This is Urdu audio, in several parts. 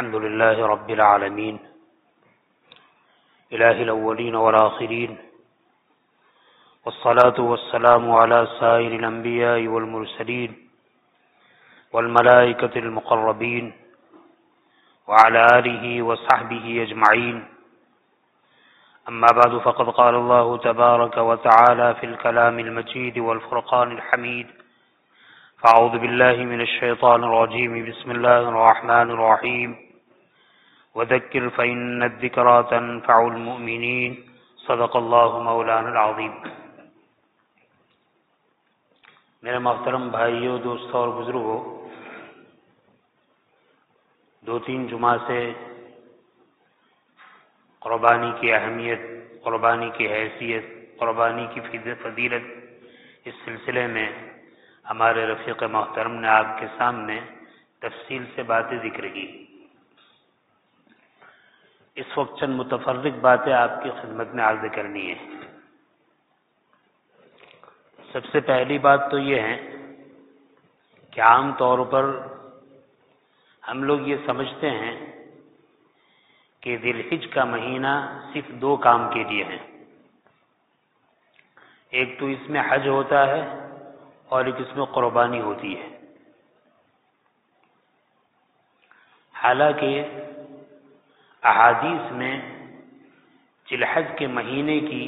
الحمد لله رب العالمين إله الأولين والآخرين والصلاة والسلام على سائر الأنبياء والمرسلين والملائكة المقربين وعلى آله وصحبه أجمعين. أما بعد فقد قال الله تبارك وتعالى في الكلام المجيد والفرقان الحميد: فأعوذ بالله من الشيطان الرجيم. بسم الله الرحمن الرحيم. وذكر فإن الذكرى تنفع المؤمنين. صدق الله مولانا العظيم. میرے محترم بھائیوں، دوستوں اور بزرگوں، 2-3 جمعہ سے قربانی کی اہمیت، قربانی کی حیثیت، قربانی کی فضیلت، اس سلسلے میں ہمارے رفیق محترم نے آپ کے سامنے تفصیل سے باتیں ذکر کی. اس وقت چند متفرق باتیں آپ کی خدمت میں عرض کرنی ہے. سب سے پہلی بات تو یہ ہے کہ عام طور پر ہم لوگ یہ سمجھتے ہیں کہ ذی الحج کا مہینہ صرف 2 کام کے لیے ہے. ایک تو اس میں حج ہوتا ہے اور ایک اس میں قربانی ہوتی ہے. حالانکہ احادیث میں ذی الحج کے مہینے کی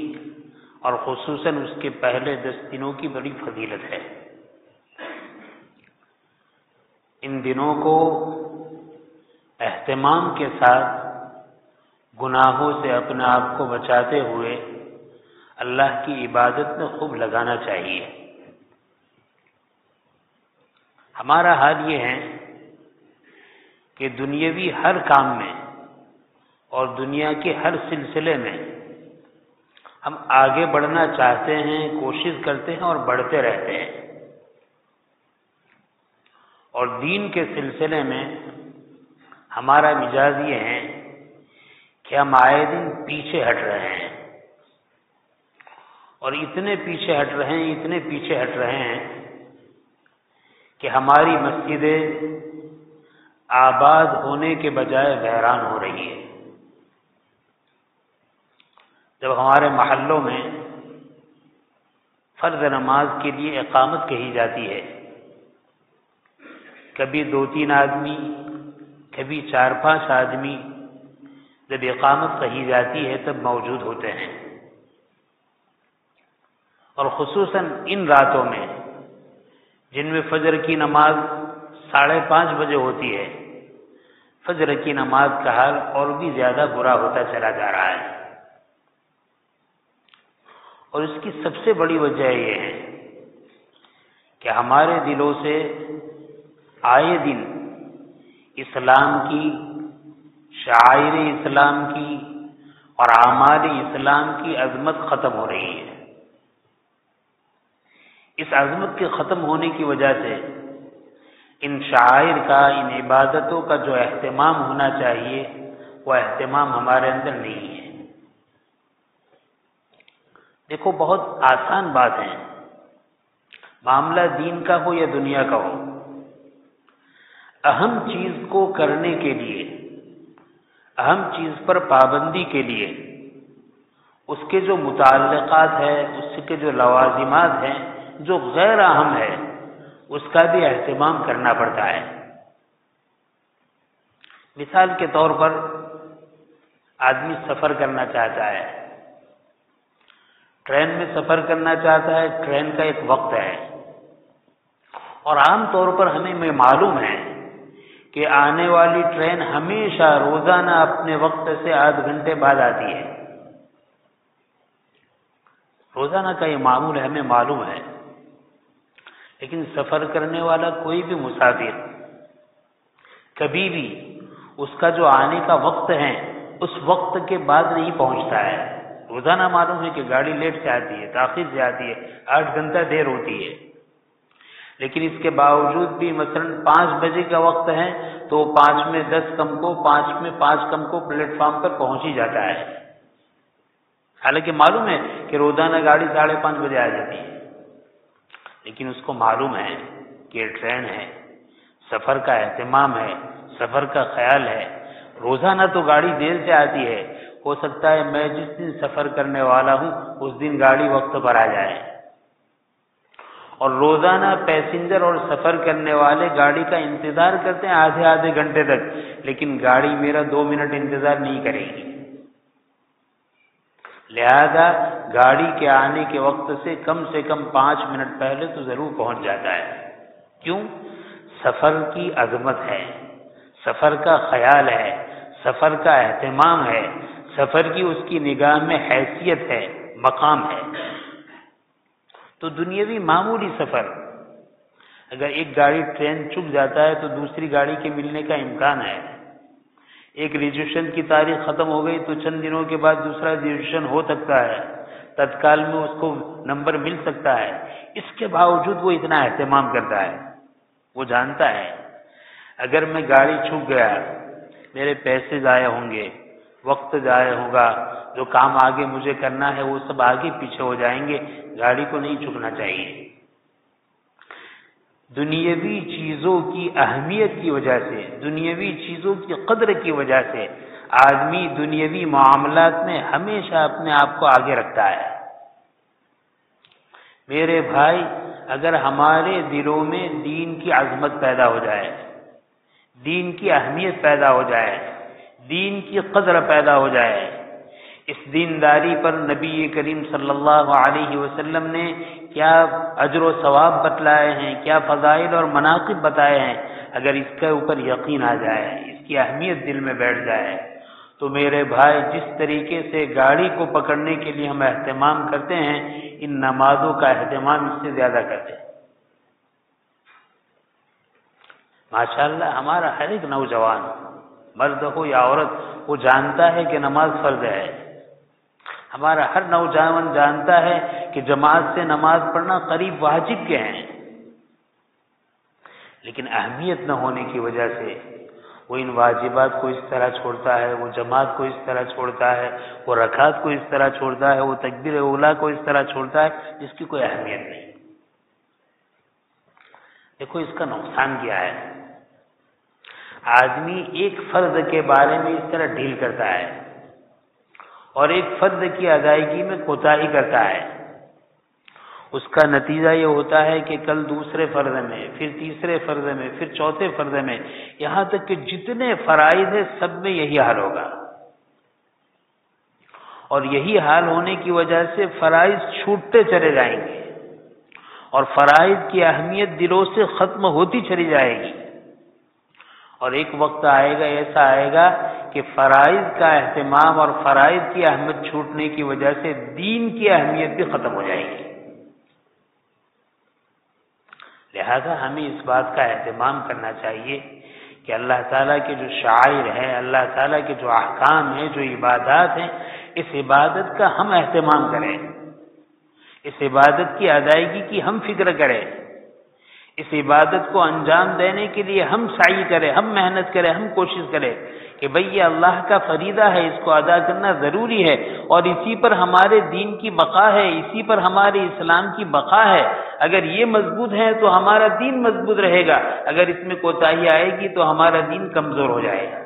اور خصوصاً اس کے پہلے 10 دنوں کی بڑی فضیلت ہے. ان دنوں کو اہتمام کے ساتھ گناہوں سے اپنے آپ کو بچاتے ہوئے اللہ کی عبادت میں خوب لگانا چاہیے. ہمارا حال یہ ہے کہ دنیاوی ہر کام میں اور دنیا کے ہر سلسلے میں ہم آگے بڑھنا چاہتے ہیں، کوشش کرتے ہیں اور بڑھتے رہتے ہیں، اور دین کے سلسلے میں ہمارا مزاج یہ ہے کہ ہم آئے دن پیچھے ہٹ رہے ہیں، اور اتنے پیچھے ہٹ رہے ہیں کہ ہماری مسجدیں آباد ہونے کے بجائے ویران ہو رہی ہے. جب ہمارے محلوں میں فرض نماز کے لیے اقامت کہی جاتی ہے، کبھی 2-3 آدمی، کبھی 4-5 آدمی جب اقامت کہی جاتی ہے تب موجود ہوتے ہیں. اور خصوصاً ان راتوں میں جن میں فجر کی نماز 5:30 بجے ہوتی ہے، فجر کی نماز کا حال اور بھی زیادہ برا ہوتا چلا جا رہا ہے. اور اس کی سب سے بڑی وجہ یہ ہے کہ ہمارے دلوں سے آئے دن اسلام کی، شعائر اسلام کی اور اعمال اسلام کی عظمت ختم ہو رہی ہے. اس عظمت کے ختم ہونے کی وجہ سے ان شعائر کا، ان عبادتوں کا جو اہتمام ہونا چاہیے وہ اہتمام ہمارے اندر نہیں ہے. دیکھو، بہت آسان بات ہے، معاملہ دین کا ہو یا دنیا کا ہو، اہم چیز کو کرنے کے لیے، اہم چیز پر پابندی کے لیے اس کے جو متعلقات ہیں، اس کے جو لوازمات ہیں، جو غیر اہم ہے اس کا بھی اہتمام کرنا پڑتا ہے. مثال کے طور پر آدمی سفر کرنا چاہتا ہے، ٹرین میں سفر کرنا چاہتا ہے. ٹرین کا ایک وقت ہے، اور عام طور پر ہمیں معلوم ہے کہ آنے والی ٹرین ہمیشہ روزانہ اپنے وقت سے آدھ گھنٹے بعد آتی ہے. روزانہ کا یہ معمول ہمیں معلوم ہے. لیکن سفر کرنے والا کوئی بھی مسافر کبھی بھی اس کا جو آنے کا وقت ہے اس وقت کے بعد نہیں پہنچتا ہے. روزانہ معلوم ہے کہ گاڑی لیٹ سے آتی ہے، تاخیر سے آتی ہے، 8 گھنٹہ دیر ہوتی ہے. لیکن اس کے باوجود بھی مثلا 5 بجے کا وقت ہے تو 5 میں 10 کم کو، 5 میں 5 کم کو پلیٹ فارم پر پہنچ ہی جاتا ہے. حالانکہ معلوم ہے کہ روزانہ گاڑی 5:30 بجے آ جاتی ہے، لیکن اس کو معلوم ہے کہ یہ ٹرین ہے، سفر کا اہتمام ہے، سفر کا خیال ہے، روزانہ تو گاڑی دیر سے آتی ہے، ہو سکتا ہے میں جس دن سفر کرنے والا ہوں اس دن گاڑی وقت پر آ جائے، اور روزانہ پیسنجر اور سفر کرنے والے گاڑی کا انتظار کرتے ہیں آدھے گھنٹے تک، لیکن گاڑی میرا 2 منٹ انتظار نہیں کرے گی۔ لہذا گاڑی کے آنے کے وقت سے کم 5 منٹ پہلے تو ضرور پہنچ جاتا ہے۔ کیوں؟ سفر کی عظمت ہے، سفر کا خیال ہے، سفر کا اہتمام ہے، سفر کی اس کی نگاہ میں حیثیت ہے، مقام ہے۔ تو دنیاوی معمولی سفر، اگر ایک گاڑی ٹرین چک جاتا ہے تو دوسری گاڑی کے ملنے کا امکان ہے، ایک ریزرویشن کی تاریخ ختم ہو گئی تو چند دنوں کے بعد دوسرا ریزرویشن ہو سکتا ہے، تتکال میں اس کو نمبر مل سکتا ہے، اس کے باوجود وہ اتنا اہتمام کرتا ہے۔ وہ جانتا ہے اگر میں گاڑی چھوٹ گیا میرے پیسے ضائع ہوں گے، وقت ضائع ہوگا، جو کام آگے مجھے کرنا ہے وہ سب آگے پیچھے ہو جائیں گے، گاڑی کو نہیں چھوڑنا چاہیے۔ دنیاوی چیزوں کی اہمیت کی وجہ سے، دنیاوی چیزوں کی قدر کی وجہ سے آدمی دنیاوی معاملات میں ہمیشہ اپنے آپ کو آگے رکھتا ہے۔ میرے بھائی، اگر ہمارے دلوں میں دین کی عظمت پیدا ہو جائے، دین کی اہمیت پیدا ہو جائے، دین کی قدر پیدا ہو جائے، اس دینداری پر نبی کریم صلی اللہ علیہ وسلم نے کیا اجر و ثواب بتلائے ہیں، کیا فضائل اور مناقب بتائے ہیں، اگر اس کے اوپر یقین آ جائے، اس کی اہمیت دل میں بیٹھ جائے، تو میرے بھائی جس طریقے سے گاڑی کو پکڑنے کے لیے ہم اہتمام کرتے ہیں، ان نمازوں کا اہتمام اس سے زیادہ کرتے ہیں۔ ماشاءاللہ ہمارا ہر ایک نوجوان، مرد ہو یا عورت، وہ جانتا ہے کہ نماز فرض ہے۔ ہمارا ہر نوجوان جانتا ہے کہ جماعت سے نماز پڑھنا قریب واجب کے ہیں، لیکن اہمیت نہ ہونے کی وجہ سے وہ ان واجبات کو اس طرح چھوڑتا ہے، وہ جماعت کو اس طرح چھوڑتا ہے، وہ رکعات کو اس طرح چھوڑتا ہے، وہ تکبیر اولیٰ کو اس طرح چھوڑتا ہے جس کی کوئی اہمیت نہیں۔ دیکھو اس کا نقصان کیا ہے۔ آدمی ایک فرض کے بارے میں اس طرح ڈھیل کرتا ہے اور ایک فرض کی ادائیگی میں کوتاہی کرتا ہے، اس کا نتیجہ یہ ہوتا ہے کہ کل دوسرے فرض میں، پھر تیسرے فرض میں، پھر چوتھے فرض میں، یہاں تک کہ جتنے فرائض ہیں سب میں یہی حال ہوگا، اور یہی حال ہونے کی وجہ سے فرائض چھوٹتے چلے جائیں گے اور فرائض کی اہمیت دلوں سے ختم ہوتی چلی جائے گی، اور ایک وقت آئے گا، ایسا آئے گا کہ فرائض کا اہتمام اور فرائض کی اہمیت چھوٹنے کی وجہ سے دین کی اہمیت بھی ختم ہو جائے گی۔ لہذا ہمیں اس بات کا اہتمام کرنا چاہیے کہ اللہ تعالیٰ کے جو شعائر ہیں، اللہ تعالیٰ کے جو احکام ہیں، جو عبادات ہیں، اس عبادت کا ہم اہتمام کریں، اس عبادت کی ادائیگی کی ہم فکر کریں، اس عبادت کو انجام دینے کے لیے ہم سعی کریں، ہم محنت کریں، ہم کوشش کریں کہ بھئی یہ اللہ کا فریضہ ہے، اس کو ادا کرنا ضروری ہے، اور اسی پر ہمارے دین کی بقا ہے، اسی پر ہمارے اسلام کی بقا ہے۔ اگر یہ مضبوط ہے تو ہمارا دین مضبوط رہے گا، اگر اس میں کوتاہی آئے گی تو ہمارا دین کمزور ہو جائے گا۔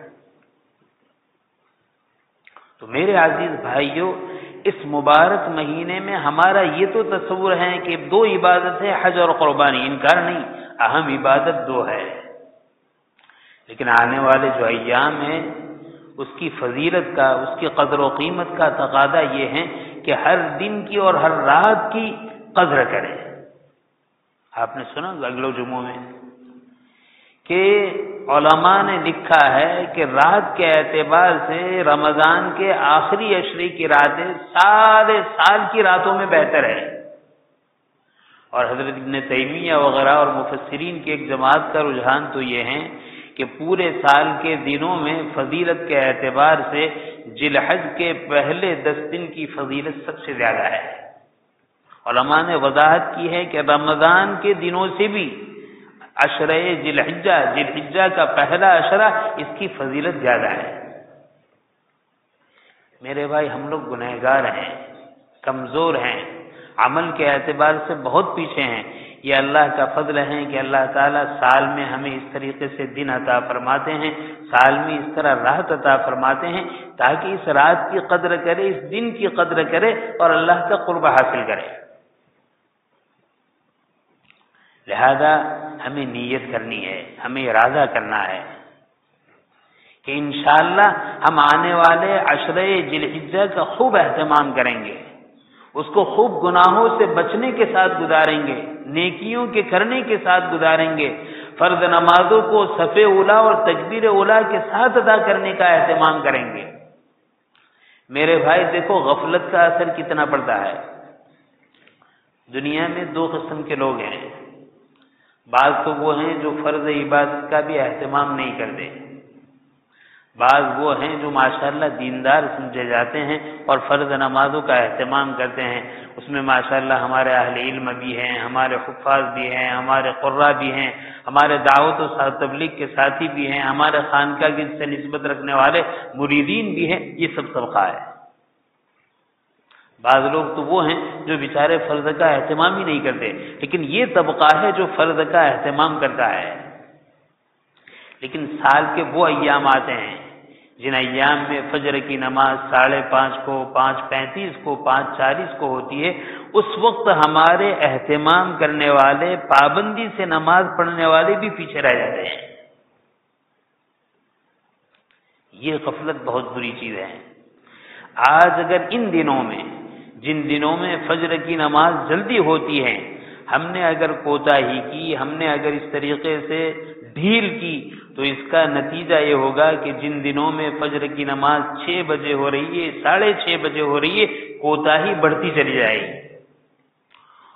تو میرے عزیز بھائیوں، اس مبارک مہینے میں ہمارا یہ تو تصور ہے کہ 2 عبادت ہے، حج اور قربانی، انکار نہیں، اہم عبادت 2 ہے، لیکن آنے والے جو ایام ہیں اس کی فضیلت کا، اس کی قدر و قیمت کا تقاضا یہ ہے کہ ہر دن کی اور ہر رات کی قدر کریں۔ آپ نے سنا اگلے جمعوں میں کہ علماء نے لکھا ہے کہ رات کے اعتبار سے رمضان کے آخری عشرے کی راتیں سارے سال کی راتوں میں بہتر ہے، اور حضرت ابن تیمیہ وغیرہ اور مفسرین کی ایک جماعت کا رجحان تو یہ ہے کہ پورے سال کے دنوں میں فضیلت کے اعتبار سے ذی الحج کے پہلے 10 دن کی فضیلت سب سے زیادہ ہے۔ علماء نے وضاحت کی ہے کہ رمضان کے دنوں سے بھی عشرہ ذی الحجہ کا پہلا عشرہ اس کی فضیلت زیادہ ہے۔ میرے بھائی، ہم لوگ گنہگار ہیں، کمزور ہیں، عمل کے اعتبار سے بہت پیچھے ہیں، یہ اللہ کا فضل ہے کہ اللہ تعالیٰ سال میں ہمیں اس طریقے سے دن عطا فرماتے ہیں، سال میں اس طرح رات عطا فرماتے ہیں تاکہ اس رات کی قدر کرے، اس دن کی قدر کرے اور اللہ کا قرب حاصل کرے۔ لہذا ہمیں نیت کرنی ہے، ہمیں ارادہ کرنا ہے کہ انشاءاللہ ہم آنے والے عشرہ ذی الحجہ کا خوب اہتمام کریں گے، اس کو خوب گناہوں سے بچنے کے ساتھ گزاریں گے، نیکیوں کے کرنے کے ساتھ گزاریں گے، فرض نمازوں کو صف اولیٰ اور تکبیر اولیٰ کے ساتھ ادا کرنے کا اہتمام کریں گے۔ میرے بھائی دیکھو غفلت کا اثر کتنا پڑتا ہے۔ دنیا میں دو قسم کے لوگ ہیں، بعض تو وہ ہیں جو فرض عبادت کا بھی اہتمام نہیں کرتے، بعض وہ ہیں جو ماشاءاللہ دیندار سمجھے جاتے ہیں اور فرض نمازوں کا اہتمام کرتے ہیں، اس میں ماشاءاللہ ہمارے اہل علم بھی ہیں، ہمارے حفاظ بھی ہیں، ہمارے قراء بھی ہیں، ہمارے دعوت و تبلیغ کے ساتھی بھی ہیں، ہمارے خانقاہ کی سے نسبت رکھنے والے مریدین بھی ہیں، یہ سب طبقہ ہے۔ بعض لوگ تو وہ ہیں جو بیچارے فرض کا اہتمام ہی نہیں کرتے، لیکن یہ طبقہ ہے جو فرض کا اہتمام کرتا ہے۔ لیکن سال کے وہ ایام آتے ہیں جن ایام میں فجر کی نماز 5:30 کو، 5:35 کو، 5:40 کو ہوتی ہے، اس وقت ہمارے اہتمام کرنے والے، پابندی سے نماز پڑھنے والے بھی پیچھے رہ جاتے ہیں۔ یہ غفلت بہت بری چیز ہے۔ آج اگر ان دنوں میں، جن دنوں میں فجر کی نماز جلدی ہوتی ہے، ہم نے اگر کوتاہی کی، ہم نے اگر اس طریقے سے ڈھیل کی، تو اس کا نتیجہ یہ ہوگا کہ جن دنوں میں فجر کی نماز 6 بجے ہو رہی ہے، 6:30 بجے ہو رہی ہے، کوتاہی بڑھتی چلی جائے گی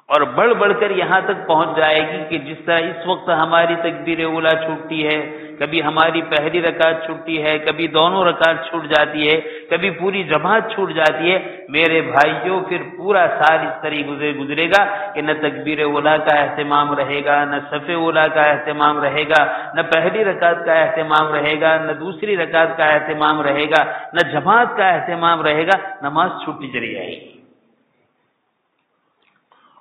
اور بڑھ کر یہاں تک پہنچ جائے گی کہ جس طرح اس وقت ہماری تکبیر اولیٰ چھوٹتی ہے، کبھی ہماری پہلی رکعت چھوٹتی ہے، کبھی دونوں رکعت چھوٹ جاتی ہے، کبھی پوری جماعت چھوٹ جاتی ہے، میرے بھائیوں پھر پورا سال اس طرح گزرے گا کہ نہ تکبیر اولیٰ کا اہتمام رہے گا، نہ صف اولیٰ کا اہتمام رہے گا، نہ پہلی رکعت کا اہتمام رہے گا، نہ دوسری رکعت کا اہتمام رہے گا، نہ جماعت کا اہتمام رہے گا، نماز چھوٹتی چلی جائے گی۔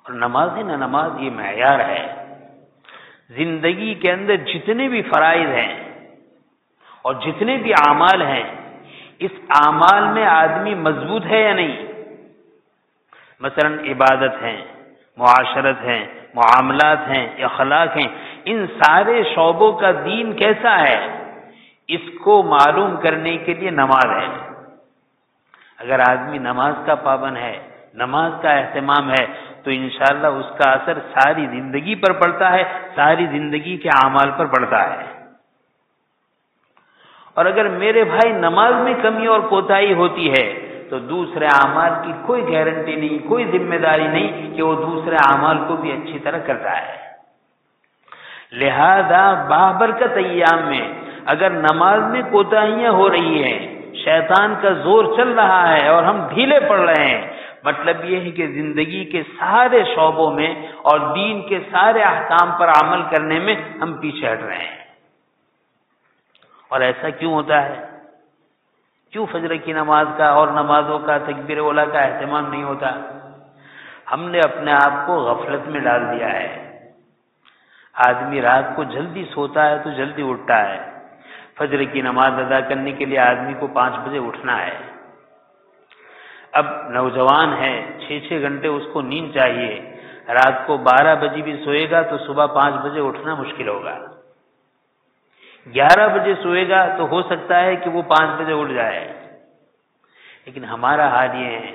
اور نماز ہے نہ نماز، یہ معیار ہے۔ زندگی کے اندر جتنے بھی فرائض ہیں اور جتنے بھی اعمال ہیں، اس اعمال میں آدمی مضبوط ہے یا نہیں؟ مثلا عبادت ہیں، معاشرت ہیں، معاملات ہیں، اخلاق ہیں، ان سارے شعبوں کا دین کیسا ہے، اس کو معلوم کرنے کے لیے نماز ہے۔ اگر آدمی نماز کا پابند ہے، نماز کا اہتمام ہے، تو انشاءاللہ اس کا اثر ساری زندگی پر پڑتا ہے، ساری زندگی کے اعمال پر پڑتا ہے۔ اور اگر میرے بھائی نماز میں کمی اور کوتاہی ہوتی ہے تو دوسرے اعمال کی کوئی گارنٹی نہیں، کوئی ذمہ داری نہیں کہ وہ دوسرے اعمال کو بھی اچھی طرح کرتا ہے۔ لہذا بابرکت ایام میں اگر نماز میں کوتاہیاں ہو رہی ہیں، شیطان کا زور چل رہا ہے اور ہم ڈھیلے پڑ رہے ہیں، مطلب یہ ہے کہ زندگی کے سارے شعبوں میں اور دین کے سارے احکام پر عمل کرنے میں ہم پیچھے ہٹ رہے ہیں۔ اور ایسا کیوں ہوتا ہے؟ کیوں فجر کی نماز کا اور نمازوں کا، تکبیر اولیٰ کا اہتمام نہیں ہوتا؟ ہم نے اپنے آپ کو غفلت میں ڈال دیا ہے۔ آدمی رات کو جلدی سوتا ہے تو جلدی اٹھتا ہے، فجر کی نماز ادا کرنے کے لیے آدمی کو 5 بجے اٹھنا ہے۔ اب نوجوان ہے، 6 گھنٹے اس کو نیند چاہیے، رات کو 12 بجے بھی سوئے گا تو صبح 5 بجے اٹھنا مشکل ہوگا۔ 11 بجے سوئے گا تو ہو سکتا ہے کہ وہ 5 بجے اٹھ جائے۔ لیکن ہمارا حال یہ ہے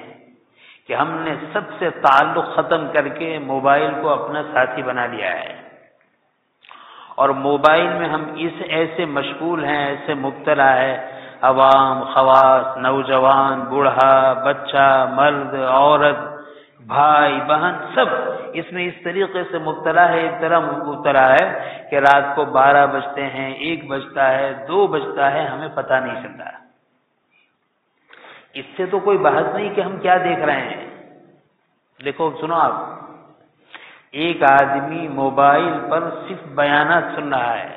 کہ ہم نے سب سے تعلق ختم کر کے موبائل کو اپنا ساتھی بنا لیا ہے، اور موبائل میں ہم ایسے مشغول ہیں، ایسے مبتلا ہے، عوام، خواص، نوجوان، بوڑھا، بچہ، مرد، عورت، بھائی، بہن، سب اس میں اس طریقے سے مبتلا ہے، ایک طرح مبتلا ہے کہ رات کو 12 بجتے ہیں، 1 بجتا ہے، 2 بجتا ہے، ہمیں پتہ نہیں چلتا۔ اس سے تو کوئی بحث نہیں کہ ہم کیا دیکھ رہے ہیں۔ دیکھو سنو، آپ ایک آدمی موبائل پر صرف بیانات سن رہا ہے،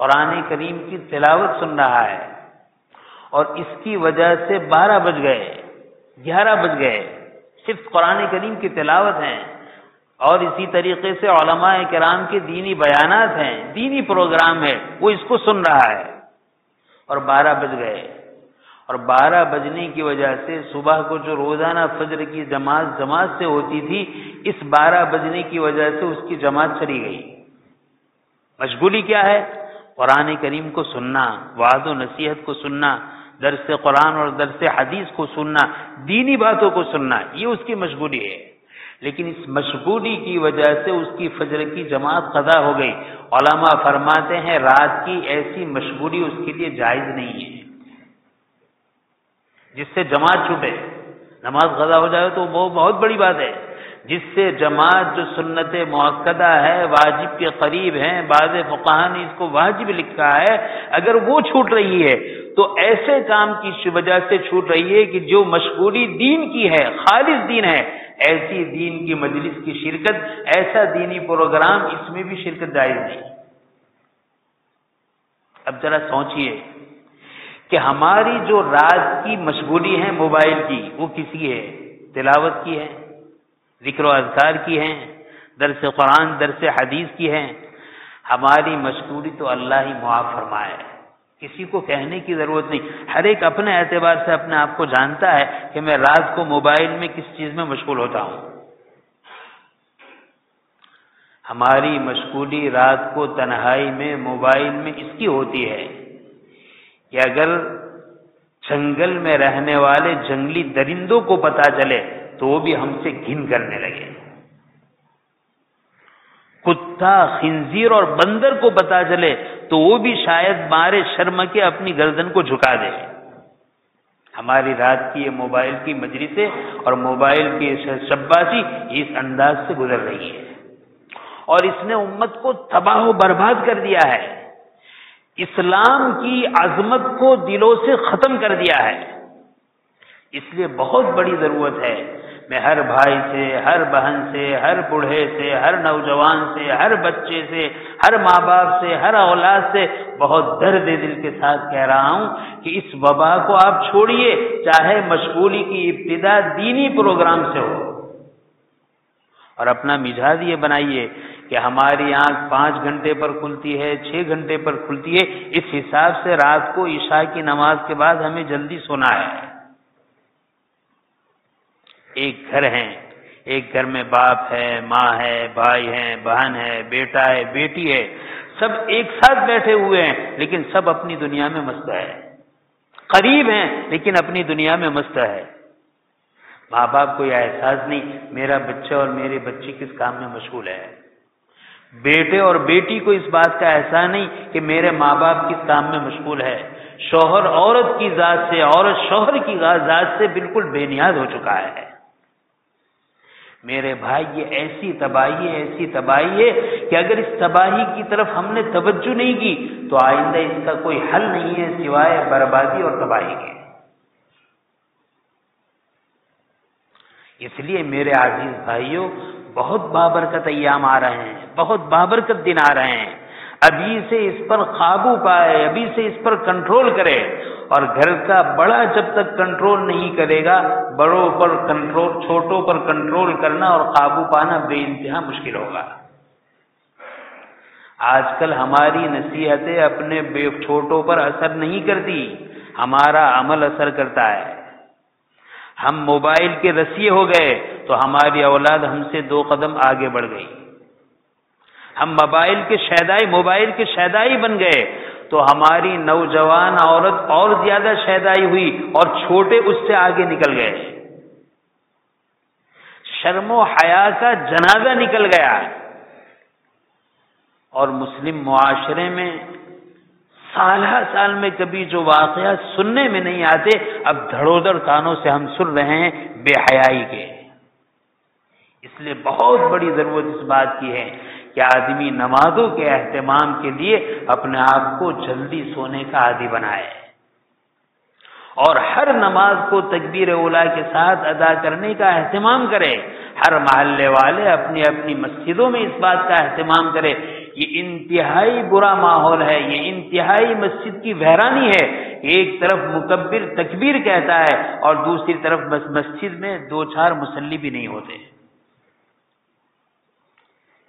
قرآن کریم کی تلاوت سن رہا ہے، اور اس کی وجہ سے 12 بج گئے، 11 بج گئے، صرف قرآن کریم کی تلاوت ہے، اور اسی طریقے سے علماء کرام کے دینی بیانات ہیں، دینی پروگرام ہے، وہ اس کو سن رہا ہے، اور 12 بج گئے، اور 12 بجنے کی وجہ سے صبح کو جو روزانہ فجر کی جماعت سے ہوتی تھی، اس 12 بجنے کی وجہ سے اس کی جماعت چلی گئی۔ مشغولی کیا ہے؟ قرآن کریم کو سننا، وعظ و نصیحت کو سننا، درس قرآن اور درس حدیث کو سننا، دینی باتوں کو سننا، یہ اس کی مشغولی ہے۔ لیکن اس مشغولی کی وجہ سے اس کی فجر کی جماعت قضا ہو گئی۔ علماء فرماتے ہیں رات کی ایسی مشغولی اس کے لیے جائز نہیں ہے، جس سے جماعت چھوٹے، نماز قضا ہو جائے تو وہ بہت بڑی بات ہے، جس سے جماعت جو سنت مؤکدہ ہے، واجب کے قریب ہیں، بعض فقہا نے اس کو واجب لکھا ہے، اگر وہ چھوٹ رہی ہے تو ایسے کام کی وجہ سے چھوٹ رہی ہے کہ جو مشغولی دین کی ہے، خالص دین ہے، ایسی دین کی مجلس کی شرکت، ایسا دینی پروگرام، اس میں بھی شرکت جائز نہیں۔ اب ذرا سوچئے کہ ہماری جو رات کی مشغولی ہے موبائل کی، وہ کسی ہے؟ تلاوت کی ہے، ذکر و اذکار کی ہیں، درس قرآن درس حدیث کی ہیں۔ ہماری مشغولی تو اللہ ہی معاف فرمائے، کسی کو کہنے کی ضرورت نہیں، ہر ایک اپنے اعتبار سے اپنے آپ کو جانتا ہے کہ میں رات کو موبائل میں کس چیز میں مشغول ہوتا ہوں۔ ہماری مشغولی رات کو تنہائی میں موبائل میں اس کی ہوتی ہے کہ اگر جنگل میں رہنے والے جنگلی درندوں کو پتہ چلے تو وہ بھی ہم سے گھن کرنے لگے، کتا، خنزیر اور بندر کو پتہ چلے تو وہ بھی شاید مارے شرم کے اپنی گردن کو جھکا دے۔ ہماری رات کی یہ موبائل کی مجلسیں اور موبائل کی شباشی اس انداز سے گزر رہی ہے، اور اس نے امت کو تباہ و برباد کر دیا ہے، اسلام کی عظمت کو دلوں سے ختم کر دیا ہے۔ اس لیے بہت بڑی ضرورت ہے، میں ہر بھائی سے، ہر بہن سے، ہر بوڑھے سے، ہر نوجوان سے، ہر بچے سے، ہر ماں باپ سے، ہر اولاد سے بہت درد دل کے ساتھ کہہ رہا ہوں کہ اس وبا کو آپ چھوڑیے، چاہے مشغولی کی ابتدا دینی پروگرام سے ہو، اور اپنا مزاج یہ بنائیے کہ ہماری آنکھ 5 گھنٹے پر کھلتی ہے، 6 گھنٹے پر کھلتی ہے، اس حساب سے رات کو عشاء کی نماز کے بعد ہمیں جلدی سونا ہے۔ ایک گھر ہے، ایک گھر میں باپ ہے، ماں ہے، بھائی ہے، بہن ہے، بیٹا ہے، بیٹی ہے، سب ایک ساتھ بیٹھے ہوئے ہیں، لیکن سب اپنی دنیا میں مست ہے، قریب ہیں لیکن اپنی دنیا میں مست ہے۔ ماں باپ کو یہ احساس نہیں میرا بچہ اور میرے بچی کس کام میں مشغول ہے، بیٹے اور بیٹی کو اس بات کا احساس نہیں کہ میرے ماں باپ کس کام میں مشغول ہے۔ شوہر عورت کی ذات سے، عورت شوہر کی ذات سے بالکل بے نیاز ہو چکا ہے۔ میرے بھائی یہ ایسی تباہی ہے کہ اگر اس تباہی کی طرف ہم نے توجہ نہیں کی تو آئندہ اس کا کوئی حل نہیں ہے سوائے بربادی اور تباہی کے۔ اس لیے میرے عزیز بھائیوں، بہت بابرکت ایام آ رہے ہیں، بہت بابرکت دن آ رہے ہیں، ابھی سے اس پر قابو پائے، ابھی سے اس پر کنٹرول کرے، اور گھر کا بڑا جب تک کنٹرول نہیں کرے گا، بڑوں پر کنٹرول، چھوٹوں پر کنٹرول کرنا اور قابو پانا بے انتہا مشکل ہوگا۔ آج کل ہماری نصیحتیں اپنے چھوٹوں پر اثر نہیں کرتی، ہمارا عمل اثر کرتا ہے۔ ہم موبائل کے رسیے ہو گئے تو ہماری اولاد ہم سے 2 قدم آگے بڑھ گئی، ہم موبائل کے شیدائی بن گئے تو ہماری نوجوان عورت اور زیادہ شیدائی ہوئی اور چھوٹے اس سے آگے نکل گئے، شرم و حیا کا جنازہ نکل گیا، اور مسلم معاشرے میں سال میں کبھی جو واقعات سننے میں نہیں آتے، اب دھڑو دھڑ کانوں سے ہم سن رہے ہیں بے حیائی کے۔ اس لیے بہت بڑی ضرورت اس بات کی ہے کہ آدمی نمازوں کے اہتمام کے لیے اپنے آپ کو جلدی سونے کا عادی بنائے، اور ہر نماز کو تکبیر اولیٰ کے ساتھ ادا کرنے کا اہتمام کرے۔ ہر محلے والے اپنی اپنی مسجدوں میں اس بات کا اہتمام کرے۔ یہ انتہائی برا ماحول ہے، یہ انتہائی مسجد کی ویرانی ہے۔ ایک طرف مکبر تکبیر کہتا ہے اور دوسری طرف مسجد میں 2-4 مصلی بھی نہیں ہوتے۔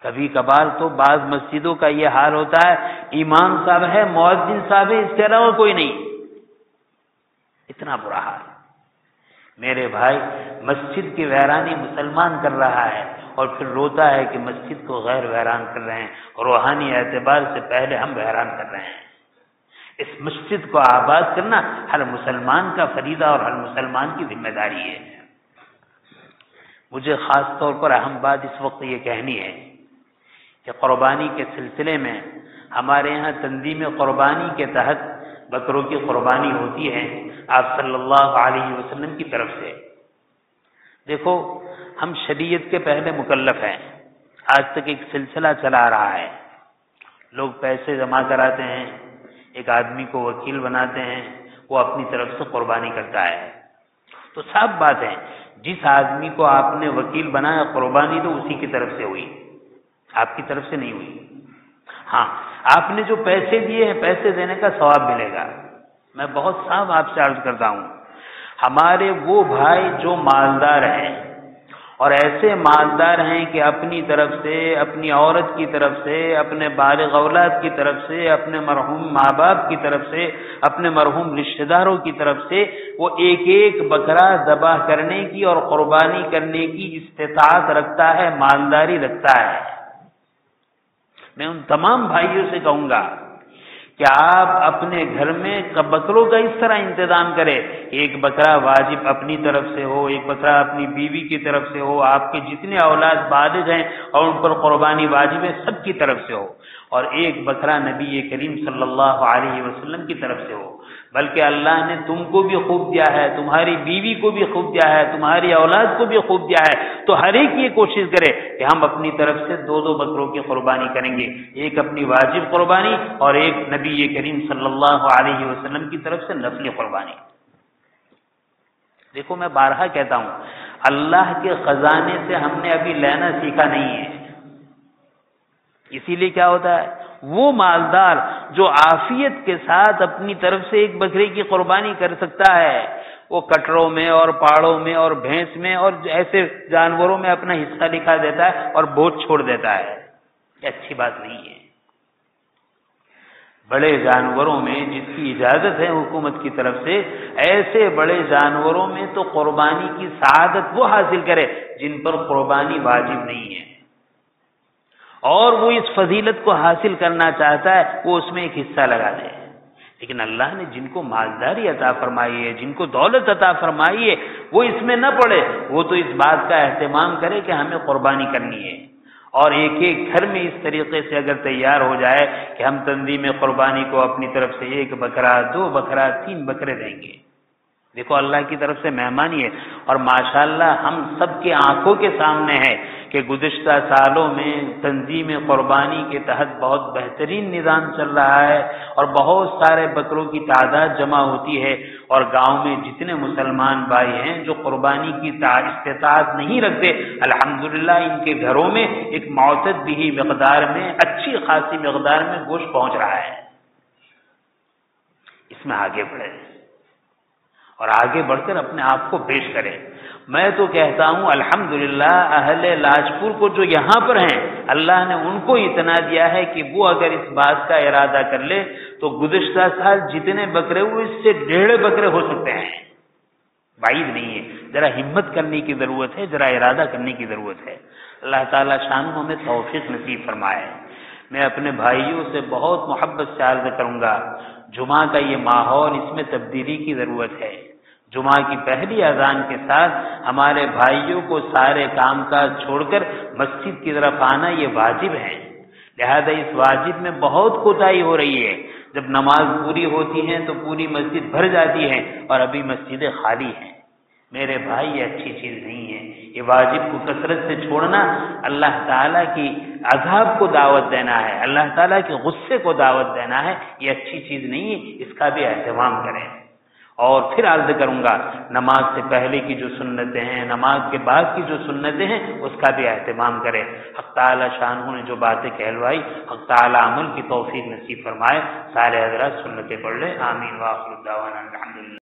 کبھی کبھار تو بعض مسجدوں کا یہ حال ہوتا ہے، امام صاحب ہے، مؤذن صاحب ہے، اس کے علاوہ کوئی نہیں، اتنا برا حال۔ میرے بھائی، مسجد کی ویرانی مسلمان کر رہا ہے اور پھر روتا ہے کہ مسجد کو غیر ویران کر رہے ہیں، روحانی اعتبار سے پہلے ہم ویران کر رہے ہیں۔ اس مسجد کو آباد کرنا ہر مسلمان کا فریضہ اور ہر مسلمان کی ذمہ داری ہے۔ مجھے خاص طور پر اہم بات اس وقت یہ کہنی ہے کہ قربانی کے سلسلے میں ہمارے یہاں تنظیم قربانی کے تحت بکروں کی قربانی ہوتی ہے آپ صلی اللہ علیہ وسلم کی طرف سے۔ دیکھو، ہم شریعت کے پہلے مکلف ہیں، آج تک ایک سلسلہ چلا رہا ہے، لوگ پیسے جمع کراتے ہیں، ایک آدمی کو وکیل بناتے ہیں، وہ اپنی طرف سے قربانی کرتا ہے۔ تو صاف بات ہے، جس آدمی کو آپ نے وکیل بنایا، قربانی تو اسی کی طرف سے ہوئی، آپ کی طرف سے نہیں ہوئی۔ ہاں، آپ نے جو پیسے دیے ہیں، پیسے دینے کا ثواب ملے گا۔ میں بہت صاف آپ سے عرض کرتا ہوں، ہمارے وہ بھائی جو مالدار ہیں اور ایسے مالدار ہیں کہ اپنی طرف سے، اپنی عورت کی طرف سے، اپنے بالغ اولاد کی طرف سے، اپنے مرحوم ماں باپ کی طرف سے، اپنے مرحوم رشتہ داروں کی طرف سے وہ ایک ایک بکرا ذبح کرنے کی اور قربانی کرنے کی استطاعت رکھتا ہے، مالداری رکھتا ہے۔ میں ان تمام بھائیوں سے کہوں گا کہ آپ اپنے گھر میں بکروں کا اس طرح انتظام کریں، ایک بکرا واجب اپنی طرف سے ہو، ایک بکرا اپنی بیوی کی طرف سے ہو، آپ کے جتنے اولاد بالغ ہیں اور ان پر قربانی واجب ہے سب کی طرف سے ہو، اور ایک بکرا نبی کریم صلی اللہ علیہ وسلم کی طرف سے ہو۔ بلکہ اللہ نے تم کو بھی خوب دیا ہے، تمہاری بیوی کو بھی خوب دیا ہے، تمہاری اولاد کو بھی خوب دیا ہے، تو ہر ایک یہ کوشش کرے کہ ہم اپنی طرف سے دو دو بکروں کی قربانی کریں گے، ایک اپنی واجب قربانی اور ایک نبی کریم صلی اللہ علیہ وسلم کی طرف سے نفلی قربانی۔ دیکھو، میں بارہا کہتا ہوں، اللہ کے خزانے سے ہم نے ابھی لینا سیکھا نہیں ہے۔ اسی لیے کیا ہوتا ہے، وہ مالدار جو عافیت کے ساتھ اپنی طرف سے ایک بکرے کی قربانی کر سکتا ہے، وہ کٹروں میں اور پاڑوں میں اور بھینس میں اور ایسے جانوروں میں اپنا حصہ لکھا دیتا ہے اور بوجھ چھوڑ دیتا ہے۔ یہ اچھی بات نہیں ہے۔ بڑے جانوروں میں جس کی اجازت ہے حکومت کی طرف سے، ایسے بڑے جانوروں میں تو قربانی کی سعادت وہ حاصل کرے جن پر قربانی واجب نہیں ہے، اور وہ اس فضیلت کو حاصل کرنا چاہتا ہے، وہ اس میں ایک حصہ لگا دے۔ لیکن اللہ نے جن کو مالداری عطا فرمائی ہے، جن کو دولت عطا فرمائی ہے، وہ اس میں نہ پڑے، وہ تو اس بات کا اہتمام کرے کہ ہمیں قربانی کرنی ہے، اور ایک ایک گھر میں اس طریقے سے اگر تیار ہو جائے کہ ہم تنظیم قربانی کو اپنی طرف سے ایک بکرا، دو بکرا، 3 بکرے دیں گے۔ دیکھو، اللہ کی طرف سے مہمانی ہے، اور ماشاءاللہ ہم سب کے آنکھوں کے سامنے ہے کہ گزشتہ سالوں میں تنظیم قربانی کے تحت بہت بہترین نظام چل رہا ہے، اور بہت سارے بکروں کی تعداد جمع ہوتی ہے، اور گاؤں میں جتنے مسلمان بھائی ہیں جو قربانی کی استطاعت نہیں رکھتے، الحمدللہ ان کے گھروں میں ایک معتدل مقدار میں، اچھی خاصی مقدار میں گوشت پہنچ رہا ہے۔ اس میں آگے بڑھے اور آگے بڑھ کر اپنے آپ کو پیش کرے۔ میں تو کہتا ہوں الحمدللہ اہل لاجپور کو جو یہاں پر ہیں، اللہ نے ان کو اتنا دیا ہے کہ وہ اگر اس بات کا ارادہ کر لے تو گزشتہ سال جتنے بکرے ہوئے اس سے 1.5 بکرے ہو سکتے ہیں، بعید نہیں ہے۔ ذرا ہمت کرنے کی ضرورت ہے، ذرا ارادہ کرنے کی ضرورت ہے۔ اللہ تعالیٰ شان ہمیں توفیق نصیب فرمائے۔ میں اپنے بھائیوں سے بہت محبت سے عرض کروں گا، جمعہ کا یہ ماحول، اس میں تبدیلی کی ضرورت ہے۔ جمعہ کی پہلی اذان کے ساتھ ہمارے بھائیوں کو سارے کام کاج چھوڑ کر مسجد کی طرف آنا یہ واجب ہے، لہذا اس واجب میں بہت کوتاہی ہو رہی ہے۔ جب نماز پوری ہوتی ہے تو پوری مسجد بھر جاتی ہے اور ابھی مسجدیں خالی ہیں۔ میرے بھائی، یہ اچھی چیز نہیں ہے۔ یہ واجب کو کثرت سے چھوڑنا اللہ تعالیٰ کی عذاب کو دعوت دینا ہے، اللہ تعالیٰ کے غصے کو دعوت دینا ہے، یہ اچھی چیز نہیں ہے، اس کا بھی اہتمام کریں۔ اور پھر عرض کروں گا، نماز سے پہلے کی جو سنتیں ہیں، نماز کے بعد کی جو سنتیں ہیں، اس کا بھی اہتمام کریں۔ حق تعالی شانہ نے جو باتیں کہلوائی، حق تعالی عمل کی توفیق نصیب فرمائے۔ سارے حضرات سنتیں پڑھ لیں۔ آمین۔ وآخر دعوانا الحمدللہ۔